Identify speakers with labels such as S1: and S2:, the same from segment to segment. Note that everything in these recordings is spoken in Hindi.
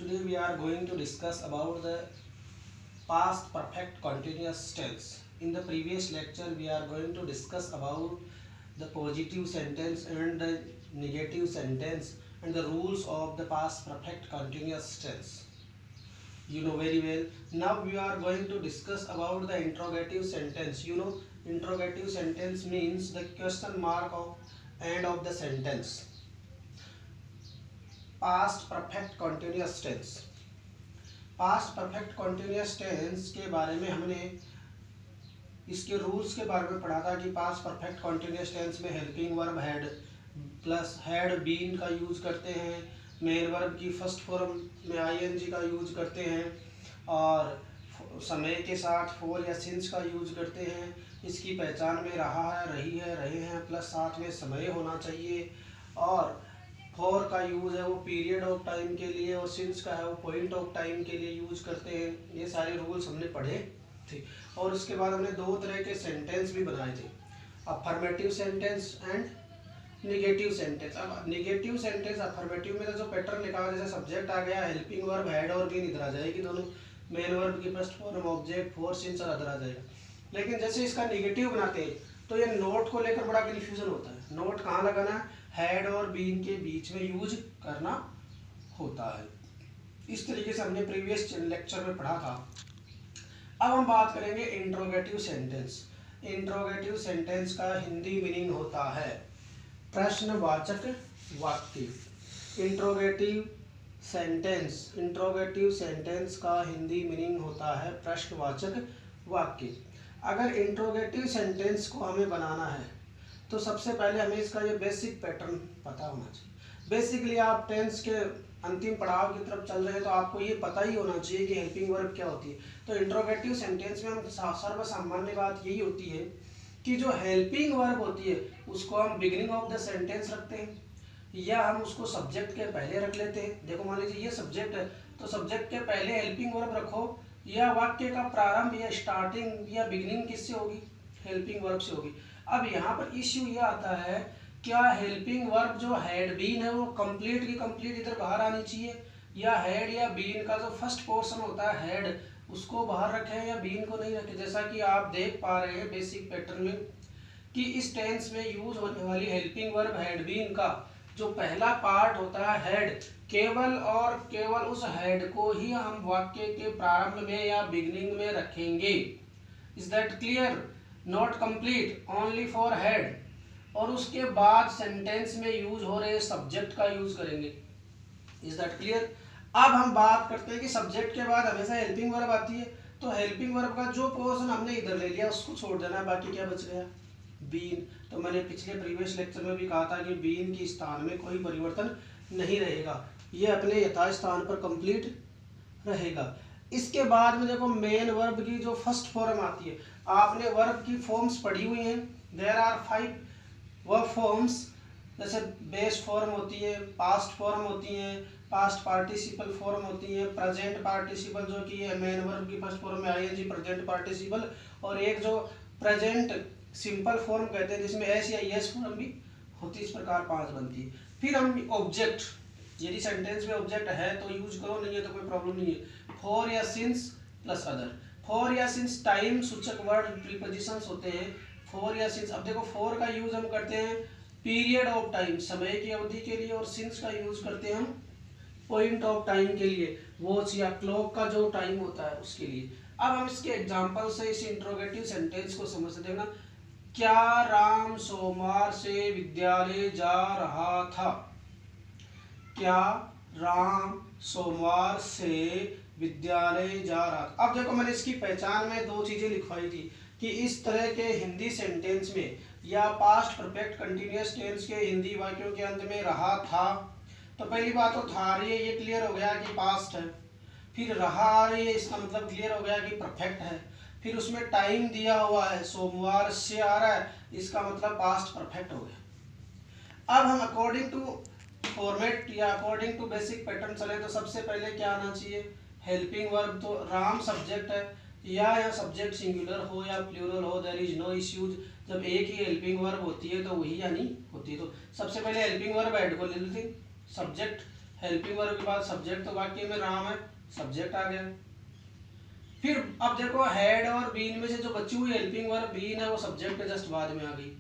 S1: Today we are going to discuss about the past perfect continuous tense. In the previous lecture we are going to discuss about the positive sentence and the negative sentence and the rules of the past perfect continuous tense. You know very well. Now we are going to discuss about the interrogative sentence. You know, interrogative sentence means the question mark of end of the sentence. Past perfect continuous tense. Past perfect continuous tense के बारे में हमने इसके रूल्स के बारे में पढ़ा था कि पास्ट परफेक्ट कॉन्टिन्यूस टेंस में helping verb had plus had been का यूज करते हैं, मेन वर्ब की फर्स्ट फॉर्म में आईएनजी का यूज करते हैं और समय के साथ फॉर या सिंस का यूज करते हैं। इसकी पहचान में रहा है, रही है, रहे हैं प्लस साथ में समय होना चाहिए और फॉर का यूज़ है वो पीरियड ऑफ टाइम के लिए और सिंस का है वो पॉइंट ऑफ टाइम के लिए यूज़ करते हैं। ये सारे रूल्स हमने पढ़े थे और उसके बाद हमने दो तरह के सेंटेंस भी बनाए थे, affirmative sentence and negative sentence. अब निगेटिव सेंटेंस अफर्मेटिव में तो जो पैटर्न लिखा हुआ जैसे सब्जेक्ट आ गया, हेल्पिंग वर्ब हैड और बीन इधर आ जाएगी, दोनों मेन वर्ब की first form object for since और अदर आ जाएगा। लेकिन जैसे इसका निगेटिव बनाते हैं तो ये नोट को लेकर बड़ा कन्फ्यूजन होता है। नोट कहाँ लगाना है, हैड और बीन के बीच में यूज करना होता है। इस तरीके से हमने प्रीवियस लेक्चर में पढ़ा था। अब हम बात करेंगे इंट्रोगेटिव सेंटेंस। इंट्रोगेटिव सेंटेंस का हिंदी मीनिंग होता है प्रश्नवाचक वाक्य। इंट्रोगेटिव सेंटेंस का हिंदी मीनिंग होता है प्रश्नवाचक वाक्य। अगर इंट्रोगेटिव सेंटेंस को हमें बनाना है तो सबसे पहले हमें इसका ये बेसिक पैटर्न पता होना चाहिए। बेसिकली आप टेंस के अंतिम पड़ाव की तरफ चल रहे हैं तो आपको ये पता ही होना चाहिए कि हेल्पिंग वर्ब क्या होती है। तो इंट्रोगेटिव सेंटेंस में हम सर्वसामान्य बात यही होती है कि जो हेल्पिंग वर्ब होती है उसको हम बिगिनिंग ऑफ द सेंटेंस रखते हैं या हम उसको सब्जेक्ट के पहले रख लेते हैं। देखो मान लीजिए ये सब्जेक्ट है तो सब्जेक्ट के पहले हेल्पिंग वर्ब रखो, या वाक्य का प्रारंभ या स्टार्टिंग या बिगिनिंग किससे होगी, हेल्पिंग वर्ब से होगी। अब यहाँ पर इश्यू ये आता है, क्या हेल्पिंग वर्ब जो हैड बीन है वो कंप्लीट की कंप्लीट इधर बाहर आनी चाहिए या हैड या बीन का जो फर्स्ट पोर्शन होता है हैड उसको बाहर रखें या बीन को नहीं रखें। जैसा कि आप देख पा रहे हैं बेसिक पैटर्न में कि इस टेंस में यूज होने वाली हेल्पिंग वर्ब हैड बीन का जो पहला पार्ट होता है हैड, केवल और केवल उस हैड को ही हम वाक्य के प्रारंभ में या बिगिनिंग में रखेंगे। Is that clear? Not complete, only for had. और उसके बाद सेंटेंस में यूज हो रहे सब्जेक्ट का यूज करेंगे। Is that clear? अब हम बात करते हैं कि सब्जेक्ट के बाद हमेशा हेल्पिंग वर्ब आती है तो हेल्पिंग वर्ब का जो पोर्शन हमने इधर ले लिया उसको छोड़ देना है, बाकी क्या बच गया, बीन। तो मैंने पिछले प्रीवियस लेक्चर में भी कहा था कि बीन की स्थान में कोई परिवर्तन नहीं रहेगा, ये अपने यथास्थान पर कंप्लीट रहेगा। इसके बाद में देखो मेन वर्ब की जो फर्स्ट फॉर्म आती है, आपने वर्ब की फॉर्म्स पढ़ी हुई हैं। देयर आर 5 वर्ब फॉर्म्स, जैसे बेस फॉर्म होती है, पास्ट फॉर्म होती हैं, पास्ट पार्टिसिपल फॉर्म होती है, प्रेजेंट पार्टिसिपल जो कि है मेन वर्ब की फर्स्ट फॉर्म में आईएनजी प्रेजेंट पार्टिसिपल, और एक जो प्रेजेंट सिंपल फॉर्म कहते हैं जिसमें एस या एस फॉर्म भी होती है। इस प्रकार 5 बनती है। फिर हम ऑब्जेक्ट, यदि सेंटेंस में ऑब्जेक्ट है तो यूज करो, नहीं है तो कोई प्रॉब्लम नहीं है। फॉर या सिंस प्लस अदर। फॉर या सिंस टाइम सूचक वर्ड प्रीपोजिशंस होते हैं, फॉर या सिंस। अब देखो फॉर का यूज हम करते हैं पीरियड ऑफ टाइम, समय की अवधि के लिए, और सिंस का यूज करते हैं हम पॉइंट ऑफ टाइम के लिए, वॉच या क्लॉक का जो टाइम होता है उसके लिए। अब हम इसके एग्जांपल से इस इंट्रोगेटिव सेंटेंस को समझते हैं ना। क्या राम सोमवार से विद्यालय जा रहा था? क्या राम सोमवार से विद्यालय जा रहा था। अब देखो मैंने इसकी पहचान में 2 चीजें लिखवाई थी कि इस तरह के हिंदी सेंटेंस में या पास्ट परफेक्ट कंटिन्यूअस टेंस के हिंदी वाक्यों के अंत में रहा था, तो पहली बात तो था रही है, ये क्लियर हो गया कि पास्ट है। फिर रहा आ रही है, इसका मतलब क्लियर हो गया कि परफेक्ट है। फिर उसमें टाइम दिया हुआ है, सोमवार से आ रहा है, इसका मतलब पास्ट परफेक्ट हो गया। अब हम अकॉर्डिंग टू फॉर्मेट या अकॉर्डिंग टू बेसिक पैटर्न चले तो सबसे पहले क्या आना चाहिए, हेल्पिंग वर्ब। तो राम सब्जेक्ट है, या सब्जेक्ट सिंगुलर हो या प्लूरल हो, देयर इज नो इश्यूज। जब एक ही हेल्पिंग वर्ब होती है तो वही यानी होती है। तो सबसे पहले हेल्पिंग वर्ब ऐड को ले लेते हैं, सब्जेक्ट हेल्पिंग वर्ब के बाद सब्जेक्ट, तो वाक्य में राम है, सब्जेक्ट आ गया। फिर अब देखो हैड और बीन में से जो बची हुई हेल्पिंग वर्ब बीन है वो सब्जेक्ट जस्ट बाद में आ गई।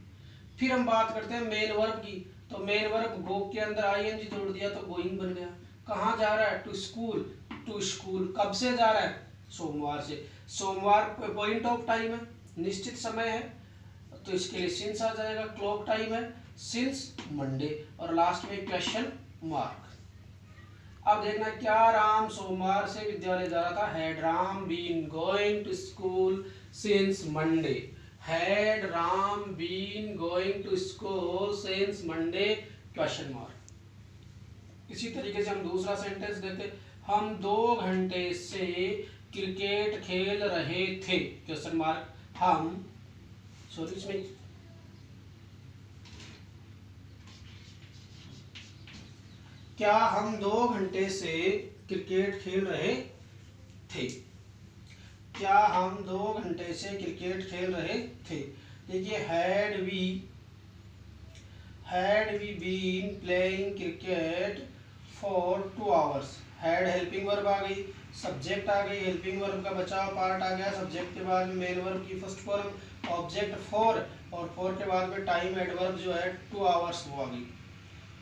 S1: फिर हम बात करते हैं मेन वर्ब की, तो मेन वर्ब गो के अंदर आईएनजी जोड़ दिया तो गोइंग बन गया। कहाँ जा रहा है? To school. टू स्कूल कब से जा रहा है? सोमवार से। सोमवार पॉइंट ऑफ टाइम है, निश्चित समय है, तो इसके लिए सिंस आ जाएगा। क्लॉक टाइम है, सिंस मंडे। और लास्ट में क्वेश्चन मार्क। अब देखना, क्या राम सोमवार से विद्यालय जा रहा था? Had Ram been going to school since Monday. Had Ram been going to school since Monday, question mark. इसी तरीके से हम दूसरा सेंटेंस देते, हम 2 घंटे से क्रिकेट खेल रहे थे, क्वेश्चन मार्क। हम सॉरी इसमें क्या हम 2 घंटे से क्रिकेट खेल रहे थे? क्या हम 2 घंटे से क्रिकेट खेल रहे थे? देखिए had we been playing cricket for 2 hours. Had helping verb आ गई, सब्जेक्ट आ गई, हेल्पिंग वर्ब का बचा हुआ पार्ट आ गया, सब्जेक्ट के बाद में मेन वर्ब की फर्स्ट फॉर्म, ऑब्जेक्ट फॉर, और फॉर के बाद में टाइम एडवर्ब जो है 2 आवर्स वो आ गई।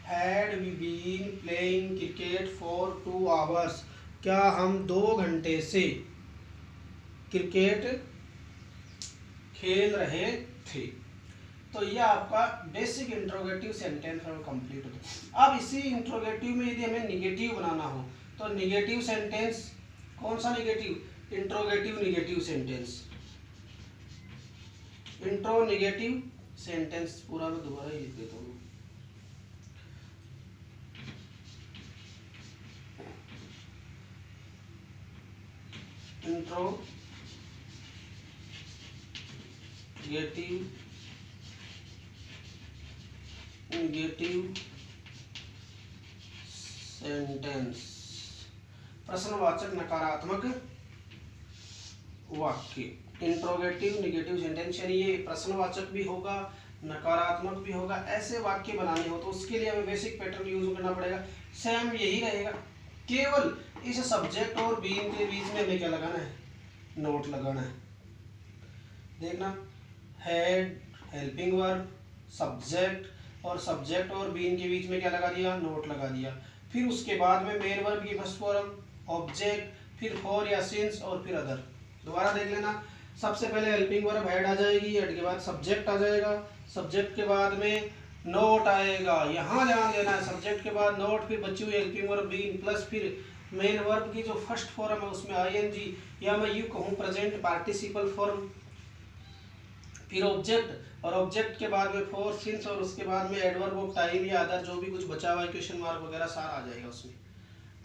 S1: Had we been playing cricket for 2 hours. क्या हम 2 घंटे से क्रिकेट खेल रहे थे? तो यह आपका बेसिक इंट्रोगेटिव सेंटेंस कंप्लीट होता है। अब इसी इंट्रोगेटिव में यदि हमें निगेटिव बनाना हो तो निगेटिव सेंटेंस, कौन सा negative? Interrogative negative sentence. Intro negative sentence पूरा मैं दोबारा लिख देता हूँ। इंट्रोगेटिव निगेटिव सेंटेंस, प्रश्नवाचक नकारात्मक वाक्य। इंट्रोगेटिव निगेटिव सेंटेंस यानी ये प्रश्नवाचक भी होगा, नकारात्मक भी होगा। ऐसे वाक्य बनाने हो तो उसके लिए हमें बेसिक पैटर्न यूज करना पड़ेगा। सेम यही रहेगा, केवल इस सब्जेक्ट और बीन के बीच में हमें क्या लगाना है? नोट लगाना है। देखना, हैड हेल्पिंग वर्ब, सब्जेक्ट, और सब्जेक्ट और बीन के बीच में क्या लगा दिया? नोट लगा दिया। फिर उसके बाद में मेन वर्ब की फर्स्ट फॉर्म, ऑब्जेक्ट, फिर फॉर या सिंस, और फिर अदर। दोबारा देख लेना, सबसे पहले हेल्पिंग वर्ब हैड आ जाएगी, हेड के बाद सब्जेक्ट आ जाएगा, सब्जेक्ट के बाद में नोट आएगा। यहाँ ध्यान देना है, सब्जेक्ट के बाद नोट, फिर बची हुई हेल्पिंग वर्ब बीन, प्लस फिर मेन वर्ब की जो फर्स्ट फॉर्म है उसमें आईएनजी, या मैं यूँ कहूँ प्रेजेंट पार्टिसिपल फॉर्म, फिर ऑब्जेक्ट, और ऑब्जेक्ट के बाद में फॉर, सिंस, और उसके बाद में एडवर्ब ऑफ टाइम या अदर जो भी कुछ बचा हुआ है, क्वेश्चन मार्क वगैरह सारा आ जाएगा उसमें।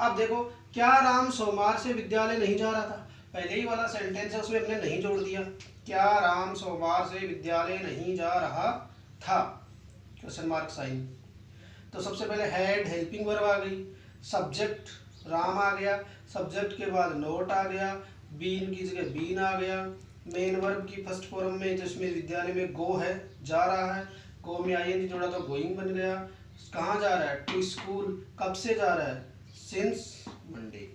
S1: अब देखो, क्या राम सोमवार से विद्यालय नहीं जा रहा था? पहले ही वाला सेंटेंस है उसमें हमने नहीं जोड़ दिया। क्या राम सोमवार से विद्यालय नहीं जा रहा था, क्वेश्चन मार्क साइन। तो सबसे पहले हैड हेल्पिंग वर्ब आ गई, सब्जेक्ट राम आ गया, सब्जेक्ट के बाद नोट आ गया, बीन की जगह बीन आ गया, मेन वर्ब की फर्स्ट फॉर्म में जिसमें विद्यालय में गो है, जा रहा है, गो में आईएनजी जोड़ा तो गोइंग बन गया। कहाँ जा रहा है? To school. कब से जा रहा है? Since Monday.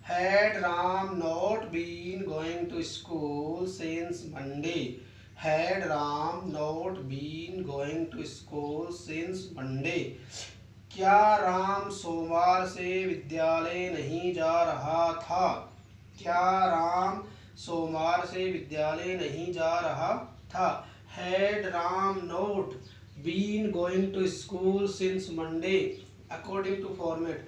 S1: Had Ram not been going to school since Monday. Had Ram not been going to school since Monday. क्या राम सोमवार से विद्यालय नहीं जा रहा था? क्या राम सोमवार से विद्यालय नहीं जा रहा था? Had Ram not been going to school since Monday. According to format,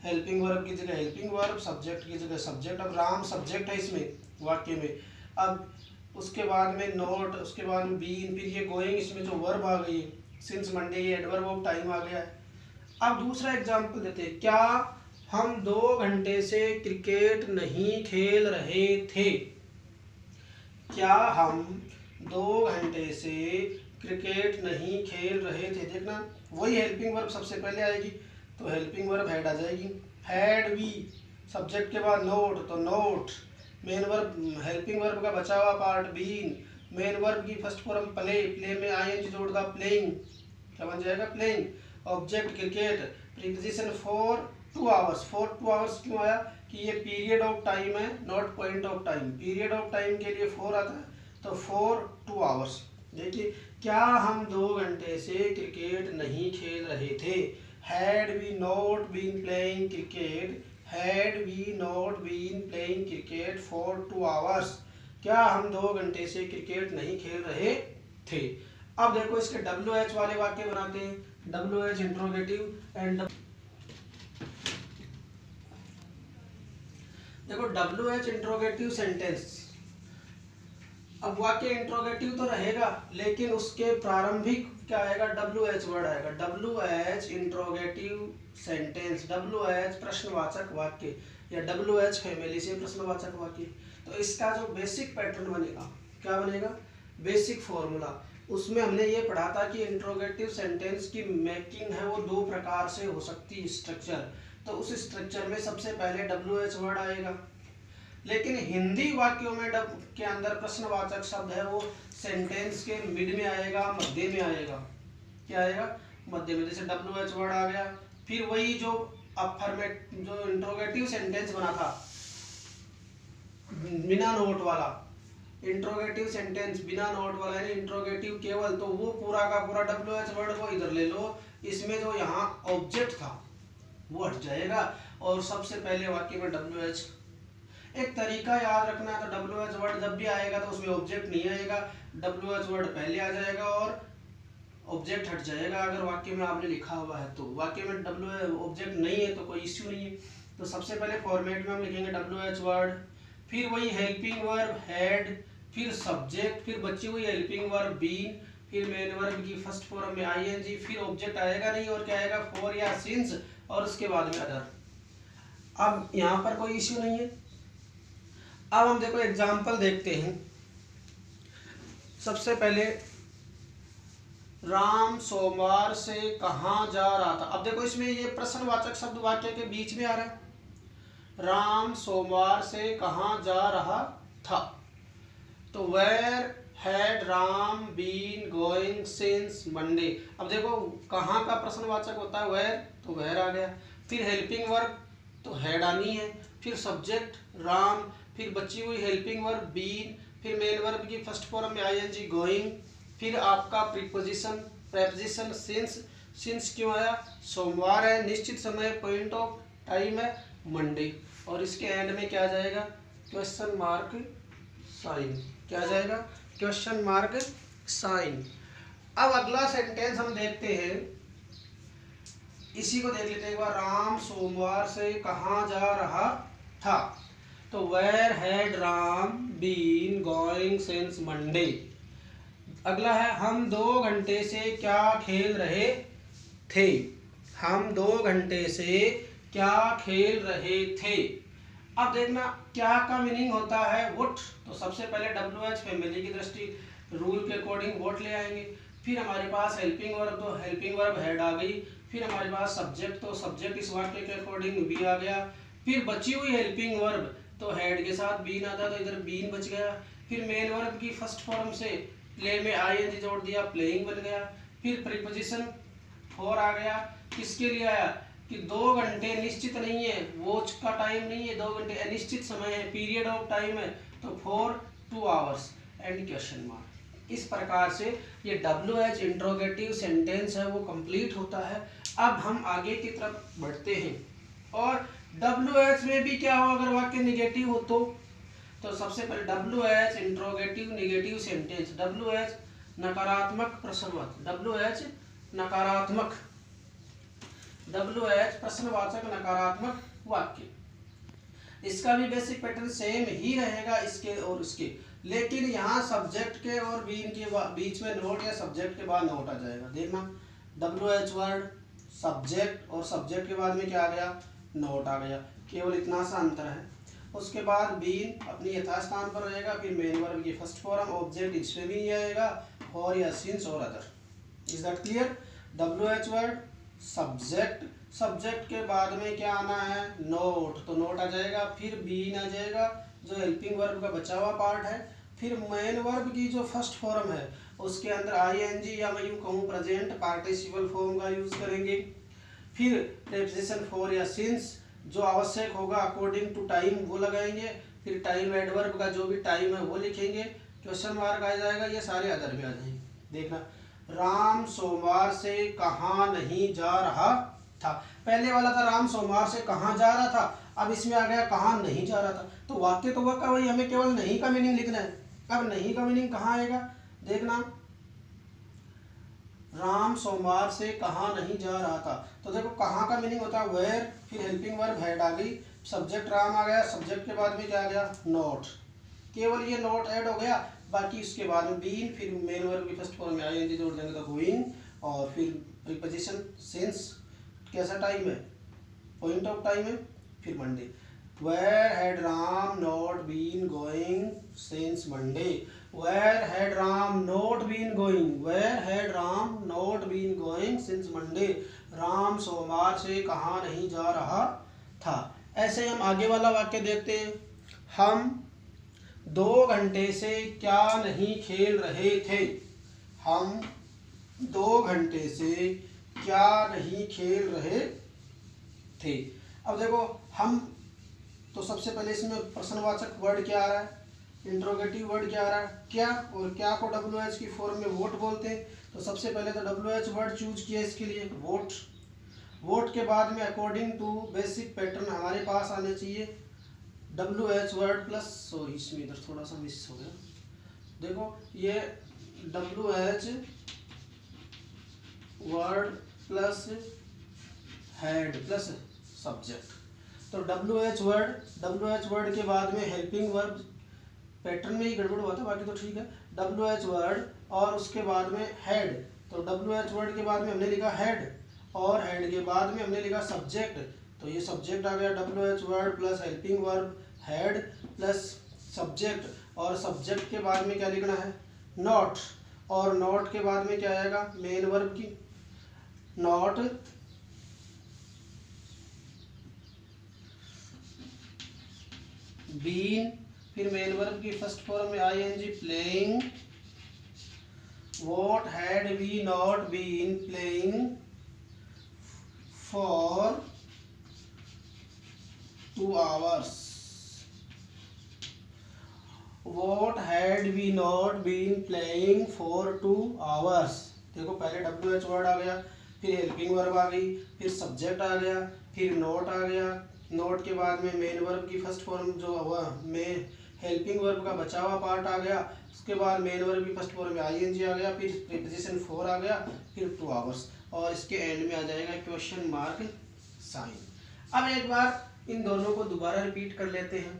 S1: helping verb की जगह हेल्पिंग वर्ब, सब्जेक्ट की जगह सब्जेक्ट। अब राम सब्जेक्ट है इसमें वाक्य में, अब उसके बाद में नोट, उसके बाद में बीन, फिर ये गोइंग, इसमें जो वर्ब आ गई सिंस मंडे, ये एडवर्ब ऑफ टाइम आ गया है। अब दूसरा एग्जाम्पल देते हैं, क्या हम 2 घंटे से क्रिकेट नहीं खेल रहे थे? क्या हम 2 घंटे से क्रिकेट नहीं खेल रहे थे? देखना, वही हेल्पिंग वर्ब सबसे पहले आएगी, तो हेल्पिंग वर्ब हैड आ जाएगी। हैड वी, सब्जेक्ट के बाद नोट, तो note, main verb helping verb का बचा हुआ पार्ट बीन, मेन वर्ब की फर्स्ट फॉर्म प्ले, प्ले में आईएनजी जोड़ता प्लेइंग, क्या बन जाएगा? Playing. Object cricket, preposition for, 2 hours. For 2 hours क्यों आया कि ये पीरियड ऑफ टाइम है, not point of time. Period of time के लिए 4 आता है, तो फॉर 2 आवर्स। देखिए, क्या हम 2 घंटे से क्रिकेट नहीं खेल रहे थे? Had we not been playing cricket, had we not been playing cricket for 2 hours, क्या हम 2 घंटे से क्रिकेट नहीं खेल रहे थे? अब देखो इसके WH वाले वाक्य बनाते हैं। WH इंट्रोगेटिव एंड देखो WH इंट्रोगेटिव सेंटेंस। अब वाक्य इंट्रोगेटिव तो रहेगा, लेकिन उसके प्रारंभिक क्या आएगा? WH वर्ड आएगा। WH इंट्रोगेटिव सेंटेंस, WH प्रश्नवाचक वाक्य या WH फैमिली से प्रश्नवाचक वाक्य। तो इसका जो बेसिक पैटर्न बनेगा, क्या बनेगा? Basic formula. उसमें हमने ये पढ़ा था कि इंट्रोगेटिव सेंटेंस की मेकिंग है वो 2 प्रकार से हो सकती है, स्ट्रक्चर। तो उस स्ट्रक्चर में सबसे पहले WH वर्ड आएगा, लेकिन हिंदी वाक्यों में के अंदर प्रश्नवाचक शब्द है वो सेंटेंस के मिड में आएगा, मध्य में आएगा। क्या आएगा? मध्य में। जैसे WH वर्ड आ गया, फिर वही जो अफर्मेट जो इंट्रोगेटिव सेंटेंस बना था बिना नोट वाला, इंट्रोगेटिव सेंटेंस बिना नोट वाला यानी इंट्रोगेटिव केवल, तो वो पूरा का पूरा WH वर्ड को इधर ले लो। इसमें जो यहाँ ऑब्जेक्ट था वो हट जाएगा और सबसे पहले वाक्य में WH। एक तरीका याद रखना है, तो WH वर्ड जब भी आएगा तो उसमें ऑब्जेक्ट नहीं आएगा, WH वर्ड पहले आ जाएगा और ऑब्जेक्ट हट जाएगा। अगर वाक्य में आपने लिखा हुआ है तो वाक्य में WH ऑब्जेक्ट नहीं है तो कोई इश्यू नहीं है। तो सबसे पहले फॉर्मेट में हम लिखेंगे WH वर्ड, फिर वही हेल्पिंग वर्ब हैड, फिर सब्जेक्ट, फिर बची हुई हेल्पिंग वर्ब बीन, फिर मेन वर्ब की फर्स्ट फॉर्म में ING, फिर ऑब्जेक्ट आएगा नहीं और क्या आएगा? फॉर या सिंस, और उसके बाद में अदर। अब यहाँ पर कोई इश्यू नहीं है। अब हम देखो एग्जाम्पल देखते हैं। सबसे पहले राम सोमवार से कहाँ जा रहा था। अब देखो इसमें ये प्रश्नवाचक शब्द वाक्य के बीच में आ रहा है। राम सोमवार से कहाँ जा रहा था, तो where had Ram been going since Monday. अब देखो कहाँ का प्रश्नवाचक होता है? वेयर, तो वेयर आ गया। फिर हेल्पिंग वर्ब तो हैड आनी है, फिर सब्जेक्ट राम, फिर बची हुई हेल्पिंग वर्ब बीन, फिर मेन वर्ब की फर्स्ट फॉर्म में ING गोइंग, फिर आपका प्रीपोजिशन सिंस। सिंस क्यों आया? सोमवार है, निश्चित समय, पॉइंट ऑफ टाइम है मंडे, और इसके एंड में क्या आ जाएगा? Question mark sign. क्या आ जाएगा? Question mark sign. अब अगला सेंटेंस हम देखते हैं, इसी को देख लेते हैं एक बार। राम सोमवार से कहाँ जा रहा था, तो where had Ram been going since Monday. अगला है हम 2 घंटे से क्या खेल रहे थे। हम 2 घंटे से क्या खेल रहे थे। अब देखना क्या का मीनिंग होता है वुड, तो सबसे पहले WH फैमिली की दृष्टि रूल के अकॉर्डिंग वोट ले आएंगे। फिर हमारे पास हेल्पिंग वर्ब, तो हेल्पिंग वर्ब हैड आ गई। फिर हमारे पास सब्जेक्ट, तो सब्जेक्ट इस वाक्य के अकॉर्डिंग बी आ गया। फिर बची हुई हेल्पिंग वर्ब तो हेड के साथ बीन आता, तो इधर बीन बच गया। फिर मेन वर्ब की फर्स्ट फॉर्म से प्ले में ING जोड़ दिया, प्लेइंग बन गया। फिर प्रीपोजिशन फॉर आ गया। किसके लिए आया? कि 2 घंटे निश्चित नहीं है, वॉच का टाइम नहीं है, 2 घंटे अनिश्चित समय है, पीरियड ऑफ टाइम है, तो for 2 hours and question mark. इस प्रकार से ये WH इंट्रोगेटिव सेंटेंस है वो कंप्लीट होता है। अब हम आगे की तरफ बढ़ते हैं, और WH में भी क्या हो अगर वाक्य निगेटिव हो तो सबसे पहले WH interrogative negative sentence. WH नकारात्मक प्रश्नवाचक, WH नकारात्मक, WH प्रश्नवाचक नकारात्मक वाक्य। इसका भी बेसिक पैटर्न सेम ही रहेगा इसके और इसके, लेकिन यहाँ सब्जेक्ट के और बीन के बीच में नोट या सब्जेक्ट के बाद नोट आ जाएगा। देखना WH वर्ड सब्जेक्ट और सब्जेक्ट के बाद में क्या आ गया? नोट आ गया। केवल इतना सा अंतर है। उसके बाद बीन अपनी यथास्थान पर रहेगा, फिर मेन वर्ब की फर्स्ट फॉर्म, ऑब्जेक्ट इसमें भी आएगा, और या सिंस और other. Is that clear? WH word subject, subject के बाद में क्या आना है? नोट, तो नोट आ जाएगा। फिर बीन आ जाएगा जो हेल्पिंग वर्ब का बचा हुआ पार्ट है। फिर मेन वर्ब की जो फर्स्ट फॉर्म है उसके अंदर ING या मैं यूँ कहूँ प्रेजेंट पार्टिसिपल फॉर्म का यूज करेंगे। फिर प्रीपोजिशन फॉर या सिंस जो आवश्यक होगा अकॉर्डिंग टू टाइम वो लगाएंगे, फिर टाइम एडवर्ब का जो भी टाइम है वो लिखेंगे, क्वेश्चन मार्क आ जाएगा, ये सारे अदर में आ जाएंगे। देखना, राम सोमवार से कहाँ नहीं जा रहा था। पहले वाला था राम सोमवार से कहाँ जा रहा था, अब इसमें आ गया कहाँ नहीं जा रहा था। तो वाक्य तो वह का वही, हमें केवल नहीं का मीनिंग लिखना है। अब नहीं का मीनिंग कहाँ आएगा, देखना, राम सोमवार से कहाँ नहीं जा रहा था। तो देखो कहाँ का मीनिंग होता है वेयर, फिर हेल्पिंग वर्ब हैड आ गई, सब्जेक्ट राम आ गया, सब्जेक्ट के बाद में क्या आ गया नॉट, केवल ये नॉट ऐड हो गया, बाकी उसके बाद में बीन, फिर मेन वर्ब की फर्स्ट फॉर्म में आईएनजी जोड़ देंगे तो गोइंग, और फिर प्रीपोजिशन सिंस, कैसा टाइम है, पॉइंट ऑफ टाइम है, फिर Monday. Where had Ram not been going since Monday? Where had Ram not been going? Where had Ram not been going since Monday? Ram सोमवार से कहाँ नहीं जा रहा था। ऐसे हम आगे वाला वाक्य देखते हैं, हम 2 घंटे से क्या नहीं खेल रहे थे। हम 2 घंटे से क्या नहीं खेल रहे थे। अब देखो हम, तो सबसे पहले इसमें प्रश्नवाचक वर्ड क्या आ रहा है, इंट्रोगेटिव वर्ड क्या आ रहा है, क्या, और क्या को WH की फॉर्म में वोट बोलते हैं। तो सबसे पहले तो WH वर्ड चूज किया इसके लिए वोट। वोट के बाद में अकॉर्डिंग टू बेसिक पैटर्न हमारे पास आने चाहिए WH वर्ड प्लस, सॉरी इसमें इधर थोड़ा सा मिस हो गया, देखो ये WH word plus head plus subject. तो WH वर्ड के बाद में हेल्पिंग वर्ब, पैटर्न में ही गड़बड़ हुआ था, बाकी तो ठीक है। WH वर्ड और उसके बाद में हेड, तो WH वर्ड के बाद में हमने लिखा हेड, और हेड के बाद में हमने लिखा सब्जेक्ट, तो ये सब्जेक्ट आ गया WH word plus helping verb head plus subject, और सब्जेक्ट के बाद में क्या लिखना है नॉट, और नॉट के बाद में क्या आएगा मेन वर्ब की नॉट, बीन, फिर मेन वर्ब की फर्स्ट फॉर्म में ING playing, what had we not been playing for 2 hours, what had we not been playing for 2 hours। देखो पहले WH वर्ड आ गया, फिर हेल्पिंग वर्ब आ गई, फिर सब्जेक्ट आ गया, फिर नोट आ गया, नोट के बाद में मेन वर्ब की फर्स्ट फॉर्म जो हुआ में हेल्पिंग वर्ब का बचा हुआ पार्ट आ गया, उसके बाद मेन वर्ब की फर्स्ट फॉर्म में आईएनजी आ गया, फिर प्रीपोजिशन फॉर आ गया, फिर 2 hours, और इसके एंड में आ जाएगा क्वेश्चन मार्क साइन। अब एक बार इन दोनों को दोबारा रिपीट कर लेते हैं।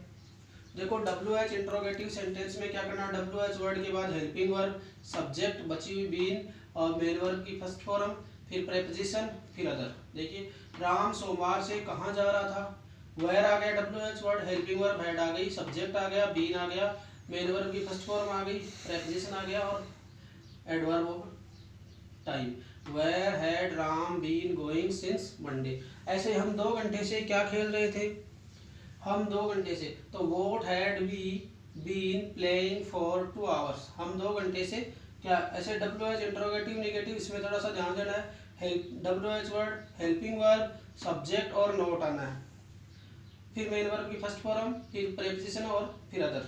S1: देखो WH इंट्रोगेटिव सेंटेंस में क्या करना, WH वर्ड के बाद हेल्पिंग वर्ब, सब्जेक्ट बची हुई बीन, और मेन वर्ब की फर्स्ट फॉर्म, फिर प्रीपोजिशन, फिर अदर। देखिए राम सोमवार से कहाँ जा रहा था, वेयर आ गया WH word, helping verb had आ गई, सब्जेक्ट आ गया, बीन आ गया, मेन वर्ब की फर्स्ट फॉर्म आ गई, प्रीपोजिशन आ गया, और adverb of time, where had Ram been going since Monday. ऐसे हम 2 घंटे से क्या खेल रहे थे, हम 2 घंटे से, तो what had we been playing for 2 hours, हम 2 घंटे से क्या, ऐसे WH इंट्रोगेटिव नेगेटिव इसमें थोड़ा सा ध्यान देना है, WH word, helping verb, subject और नोट आना है, फिर मेन वर्ब की फर्स्ट फॉर्म, फिर प्रीपोजिशन और फिर अदर।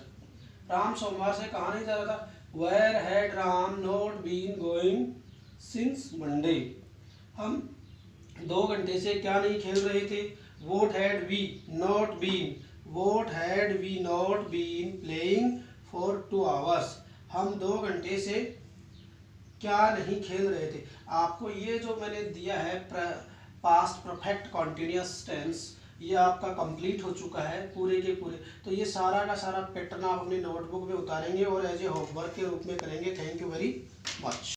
S1: राम सोमवार से कहाँ नहीं जा रहा था, where had Ram not been going since Monday. हम 2 घंटे से क्या नहीं खेल रहे थे, what had we not been, what had we not been playing for 2 hours, हम 2 घंटे से क्या नहीं खेल रहे थे। आपको ये जो मैंने दिया है पास्ट परफेक्ट कॉन्टिन्यूअस टेंस, ये आपका कंप्लीट हो चुका है पूरे के पूरे। तो ये सारा का सारा पैटर्न आप अपनी नोटबुक में उतारेंगे और एज ए होमवर्क के रूप में करेंगे। Thank you very much.